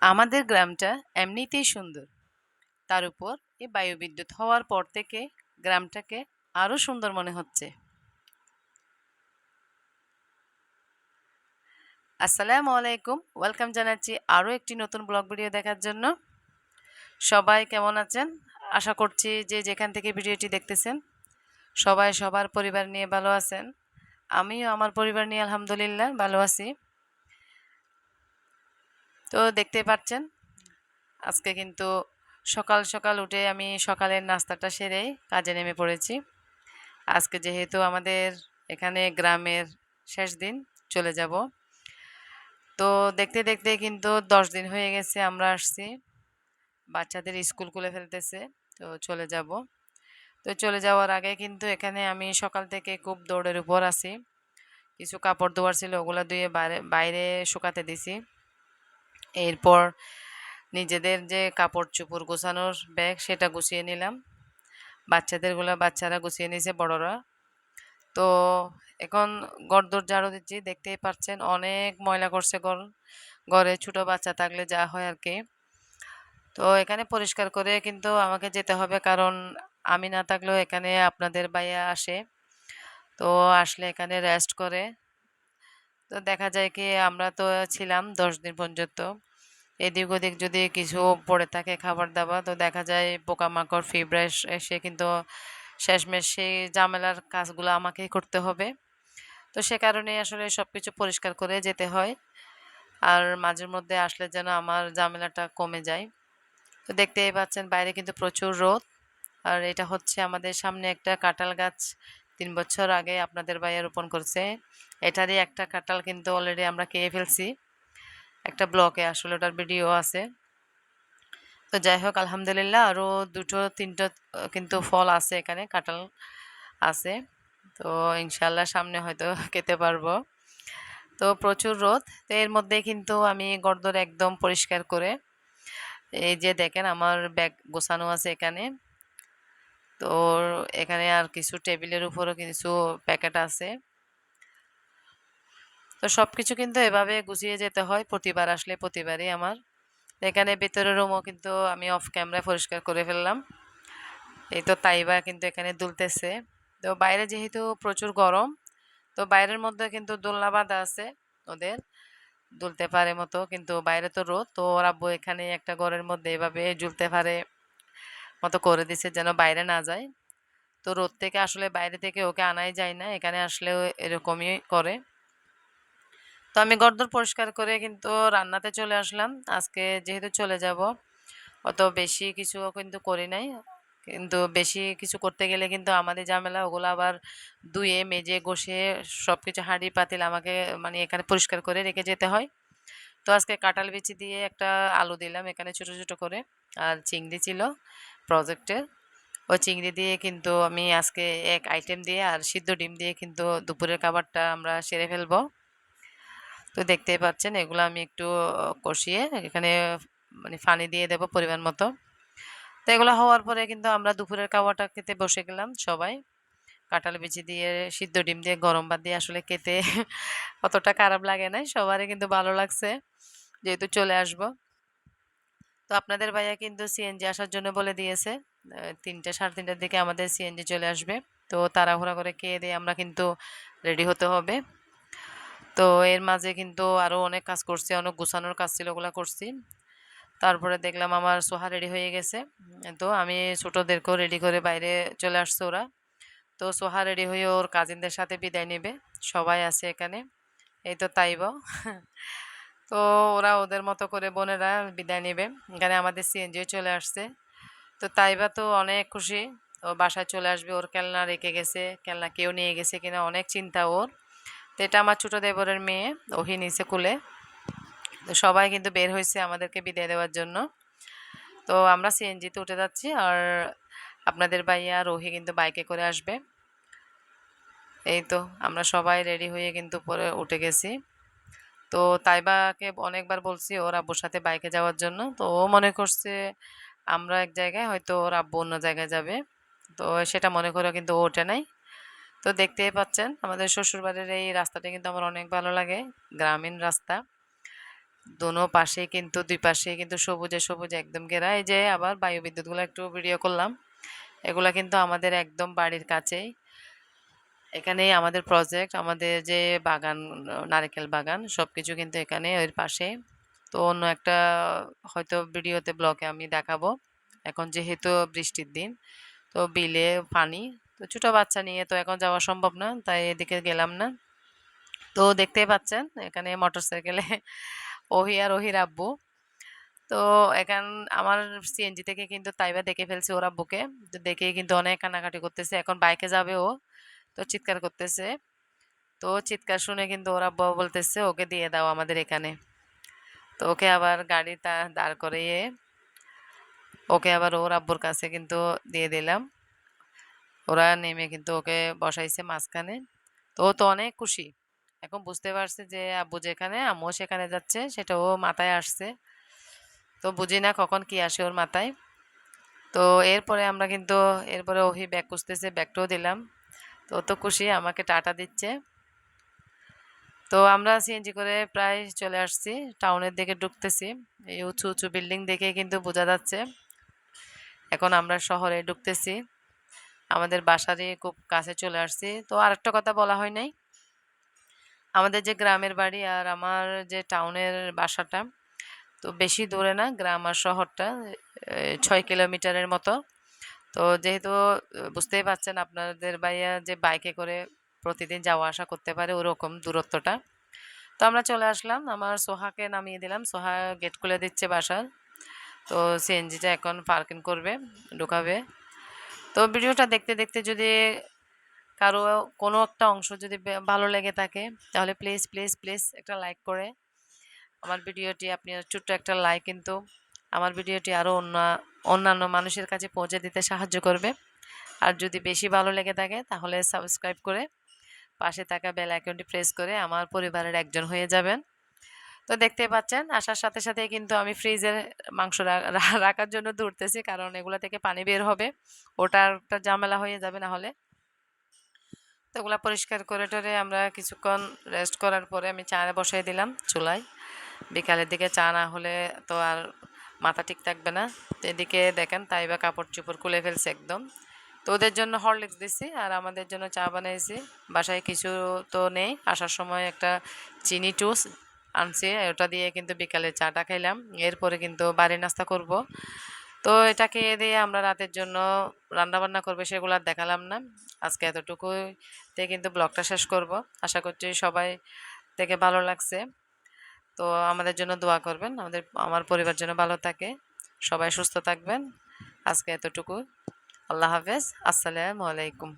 আমাদের গ্রামটা এমনিতেই সুন্দর। তার উপর এই বায়ুবিদ্যুৎ হওয়ার পর থেকে গ্রামটাকে আরো সুন্দর মনে হচ্ছে। আসসালামু আলাইকুম। ওয়েলকাম জানাচ্ছি আরো একটি নতুন ব্লগ ভিডিও দেখার জন্য। সবাই কেমন আছেন? আশা করছি যে যেখান থেকে ভিডিওটি দেখতেছেন সবাই সবার পরিবার নিয়ে ভালো আছেন। আমিও আমার পরিবার নিয়ে আলহামদুলিল্লাহ ভালো আছি। তো দেখতেই পাচ্ছেন আজকে কিন্তু সকাল সকাল উঠে আমি সকালের নাস্তাটা সেরেই কাজে নেমে পড়েছি। আজকে যেহেতু আমাদের এখানে গ্রামের শেষ দিন, চলে যাব। তো দেখতে দেখতে কিন্তু 10 দিন হয়ে গেছে আমরা আসছি। বাচ্চাদের স্কুল খুলে ফেলতেছে, তো চলে যাব। তো চলে যাওয়ার আগে কিন্তু এখানে আমি সকাল থেকে খুব দৌড়ের উপর আছি। কিছু কাপড় ধোয়ার ছিল, ওগুলা ধুয়ে বাইরে বাইরে শুকাতে দিছি। এরপর নিজেদের যে কাপড় চোপড় গোছানোর ব্যাগ সেটা গুছিয়ে নিলাম। বাচ্চাদেরগুলা বাচ্চারা গুছিয়ে নিয়েছে, বড়রা। তো এখন ঘরদোর ঝাড়ু দিচ্ছি, দেখতেই পাচ্ছেন অনেক ময়লা করছে ঘর। ঘরে ছোট বাচ্চা থাকলে যা হয় আর কি। তো এখানে পরিষ্কার করে কিন্তু আমাকে যেতে হবে, কারণ আমি না থাকলেও এখানে আপনাদের ভাইয়া আসে। তো আসলে এখানে রেস্ট করে। তো দেখা যায় কি আমরা তো ছিলাম 10 দিন পর্যন্ত। এদিক ওদিক যদি কিছু পড়ে থাকে খাবার দাবার, তো দেখা যায় পোকামাকড় ফিবরা এসে কিন্তু শেষমেশ সেই ঝামেলার কাজগুলো আমাকেই করতে হবে। তো সে কারণে আসলে সবকিছু পরিষ্কার করে যেতে হয়। আর মাঝের মধ্যে আসলে যেন আমার ঝামেলাটা কমে যায়। তো দেখতেই পাচ্ছেন বাইরে কিন্তু প্রচুর রোদ। আর এটা হচ্ছে আমাদের সামনে একটা কাঁঠাল গাছ, 3 বছর আগে আপনাদের ভাইয়া রোপণ করছে। এটারই একটা কাঁঠাল কিন্তু অলরেডি আমরা খেয়ে ফেলছি। একটা ব্লকে আসলে ওটার ভিডিও আছে। তো যাই হোক আলহামদুলিল্লাহ আরো দুটো তিনটা কিন্তু ফল আছে, এখানে কাঁঠাল আছে। তো ইনশাল্লাহ সামনে হয়তো খেতে পারবো। তো প্রচুর রোদ। তো এর মধ্যে কিন্তু আমি ঘরদোর একদম পরিষ্কার করে, এই যে দেখেন আমার ব্যাগ গোছানো আছে এখানে। তো এখানে আর কিছু টেবিলের উপরও কিছু প্যাকেট আছে। তো সবকিছু কিন্তু এভাবে গুছিয়ে যেতে হয় প্রতিবার আসলে, প্রতিবারই আমার। এখানে ভেতরের রুমও কিন্তু আমি অফ ক্যামেরায় পরিষ্কার করে ফেললাম। এই তো তাইবা কিন্তু এখানে দুলতেছে। তো বাইরে যেহেতু প্রচুর গরম, তো বাইরের মধ্যে কিন্তু দোলনা বাঁধা আছে ওদের, দুলতে পারে মতো, কিন্তু বাইরে তো রোদ। তো ওর আব্বু এখানে একটা ঘরের মধ্যে এভাবে ঝুলতে পারে মতো করে দিছে যেন বাইরে না যায়। তো রোদ থেকে আসলে বাইরে থেকে ওকে আনাই যায় না, এখানে আসলেও এরকমই করে। তো আমি ঘরদোর পরিষ্কার করে কিন্তু রান্নাতে চলে আসলাম। আজকে যেহেতু চলে যাব, অত বেশি কিছু কিন্তু করি নাই। কিন্তু বেশি কিছু করতে গেলে কিন্তু আমাদের ঝামেলা, ওগুলো আবার ধুয়ে মেজে ঘষে সবকিছু হাঁড়ি পাতিল আমাকে মানে এখানে পরিষ্কার করে রেখে যেতে হয়। তো আজকে কাঁঠাল বিচি দিয়ে একটা আলু দিলাম এখানে ছোট ছোট করে। আর চিংড়ি ছিল প্রজেক্টের, ওই চিংড়ি দিয়ে কিন্তু আমি আজকে এক আইটেম দিয়ে আর সিদ্ধ ডিম দিয়ে কিন্তু দুপুরের খাবারটা আমরা সেরে ফেলবো। তো দেখতেই পাচ্ছেন এগুলো আমি একটু কষিয়ে এখানে মানে পানি দিয়ে দেব পরিমাণ মতো। তো এগুলো হওয়ার পরে কিন্তু আমরা দুপুরের খাওয়াটা খেতে বসে গেলাম সবাই। কাঁঠাল বিচি দিয়ে সিদ্ধ ডিম দিয়ে গরম ভাত দিয়ে আসলে খেতে অতটা খারাপ লাগে না, সবারই কিন্তু ভালো লাগছে যেহেতু চলে আসব। তো আপনাদের ভাইয়া কিন্তু সিএনজি আসার জন্য বলে দিয়েছে। 3টে সাড়ে 3টার দিকে আমাদের সিএনজি চলে আসবে। তো তাড়াহুড়া করে খেয়ে দিয়ে আমরা কিন্তু রেডি হতে হবে। তো এর মাঝে কিন্তু আরো অনেক কাজ করছি, অনেক গুছানোর কাজ ছিল, ওগুলা করছি। তারপরে দেখলাম আমার সোহা রেডি হয়ে গেছে। তো আমি ছোটদেরকেও রেডি করে বাইরে চলে আসছে ওরা। তো সোহা রেডি হয়ে ওর কাজিনদের সাথে বিদায় নেবে, সবাই আছে এখানে। এই তো তাইবা তো ওরা ওদের মতো করে বোনেরা বিদায় নেবে। এখানে আমাদের সিএনজিও চলে আসছে। তো তাইবা তো অনেক খুশি, ও বাসায় চলে আসবে। ওর খেলনা রেখে গেছে, খেলনা কেউ নিয়ে গেছে কিনা অনেক চিন্তা ওর। তো এটা আমার ছোট দেবরের মেয়ে, ওহি নিচে কুলে। তো সবাই কিন্তু বের হয়েছে আমাদেরকে বিদায় দেওয়ার জন্য। তো আমরা সিএনজিতে উঠে যাচ্ছি, আর আপনাদের ভাইয়া রোহি কিন্তু বাইকে করে আসবে। এই তো আমরা সবাই রেডি হয়ে কিন্তু পরে উঠে গেছি। তো তাইবাকে অনেকবার বলছি ওর আব্বুর সাথে বাইকে যাওয়ার জন্য, তো ও মনে করছে আমরা এক জায়গায়, হয়তো ওর আব্বু অন্য জায়গায় যাবে। তো সেটা মনে করে কিন্তু ও ওঠে নাই। তো দেখতেই পাচ্ছেন আমাদের শ্বশুরবাড়ির এই রাস্তাটা কিন্তু আমার অনেক ভালো লাগে, গ্রামীণ রাস্তা। দোনো পাশে কিন্তু দুই পাশে কিন্তু সবুজে সবুজে একদম ঘেরা। এই যে আবার বায়ু বিদ্যুৎগুলো একটু ভিডিও করলাম, এগুলা কিন্তু আমাদের একদম বাড়ির কাছেই। এখানেই আমাদের প্রজেক্ট, আমাদের যে বাগান, নারকেল বাগান সবকিছু কিন্তু এখানে এর পাশে। তো অন্য একটা হয়তো ভিডিওতে ব্লগে আমি দেখাবো। এখন যেহেতু বৃষ্টির দিন, তো বিলে পানি, তো ছোট বাচ্চা নিয়ে তো এখন যাওয়া সম্ভব না, তাই এদিকে গেলাম না। তো দেখতেই পাচ্ছেন এখানে মোটরসাইকেলে ওহি আর ওহির আব্বু। তো এখন আমার সিএনজি থেকে কিন্তু তাইবা দেখে ফেলছে ওর আব্বুকে। তো দেখে কিন্তু অনেক কান্নাকাটি করতেছে, এখন বাইকে যাবে ও, তো চিৎকার করতেছে। তো চিৎকার শুনে কিন্তু ওর আব্বু বলতেছে ওকে দিয়ে দাও আমাদের এখানে। তো ওকে আবার গাড়ি দাঁড় করিয়ে ওকে আবার ওর আব্বুর কাছে কিন্তু দিয়ে দিলাম। ওরা নেমে কিন্তু ওকে বসাইছে মাঝখানে। তো ও তো অনেক খুশি, এখন বুঝতে পারছে যে আব্বু যেখানে আম্মু সেখানে যাচ্ছে, সেটা ও মাথায় আসছে। তো বুঝি না কখন কি আসে ওর মাথায়। তো এরপরে আমরা কিন্তু এরপরে ওহি ব্যাগ খুঁজতেছে, ব্যাগটাও দিলাম। তো ও তো খুশি, আমাকে টাটা দিচ্ছে। তো আমরা সিএনজি করে প্রায় চলে আসছি, টাউনের দিকে ঢুকতেছি। এই উঁচু উঁচু বিল্ডিং দেখে কিন্তু বোঝা যাচ্ছে এখন আমরা শহরে ঢুকতেছি, আমাদের বাসারই খুব কাছে চলে আসছি। তো আরেকটা কথা বলা হয় নাই, আমাদের যে গ্রামের বাড়ি আর আমার যে টাউনের বাসাটা তো বেশি দূরে না, গ্রাম আর শহরটা 6 কিলোমিটারের মতো। তো যেহেতু বুঝতেই পারছেন আপনাদের ভাইয়া যে বাইকে করে প্রতিদিন যাওয়া আসা করতে পারে ওরকম দূরত্বটা। তো আমরা চলে আসলাম, আমার সোহাকে নামিয়ে দিলাম, সোহা গেট খুলে দিচ্ছে বাসার। তো সিএনজিটা এখন পার্কিং করবে, ঢুকাবে। তো ভিডিওটা দেখতে দেখতে যদি কারো কোনো একটা অংশ যদি ভালো লেগে থাকে, তাহলে প্লিজ প্লিজ প্লিজ একটা লাইক করে আমার ভিডিওটি, আপনি ছোট্ট একটা লাইক কিন্তু আমার ভিডিওটি আরও অন্যান্য মানুষের কাছে পৌঁছে দিতে সাহায্য করবে। আর যদি বেশি ভালো লেগে থাকে তাহলে সাবস্ক্রাইব করে পাশে থাকা বেল আইকনটি প্রেস করে আমার পরিবারের একজন হয়ে যাবেন। তো দেখতেই পাচ্ছেন আসার সাথে সাথে কিন্তু আমি ফ্রিজে মাংস রাখার জন্য দৌড়তেছি, কারণ এগুলা থেকে পানি বের হবে, ওটা একটা ঝামেলা হয়ে যাবে না হলে। তো ওগুলা পরিষ্কার করে টরে আমরা কিছুক্ষণ রেস্ট করার পরে আমি চা বসাই দিলাম চুলায়। বিকালের দিকে চা না হলে তো আর মাথা ঠিক থাকবে না। তো এদিকে দেখেন তাইবা কাপড় চোপড় খুলে ফেলছে একদম। তো ওদের জন্য হরলিক্স দিছি আর আমাদের জন্য চা বানাইছি। বাসায় কিছু তো নেই, আসার সময় একটা চিনি টুস আনছি, ওটা দিয়ে কিন্তু বিকালে চাটা খাইলাম। এরপরে কিন্তু বাড়ি নাস্তা করব। তো এটা খেয়ে দিয়ে আমরা রাতের জন্য রান্না বান্না করবো, সেগুলো আর দেখালাম না। আজকে এতটুকুতে কিন্তু ব্লগটা শেষ করব। আশা করছি সবাই থেকে ভালো লাগছে। তো আমাদের জন্য দোয়া করবেন, আমার পরিবার যেন ভালো থাকে, সবাই সুস্থ থাকবেন। আজকে এতটুকু। আল্লাহ হাফেজ, আসসালামু আলাইকুম।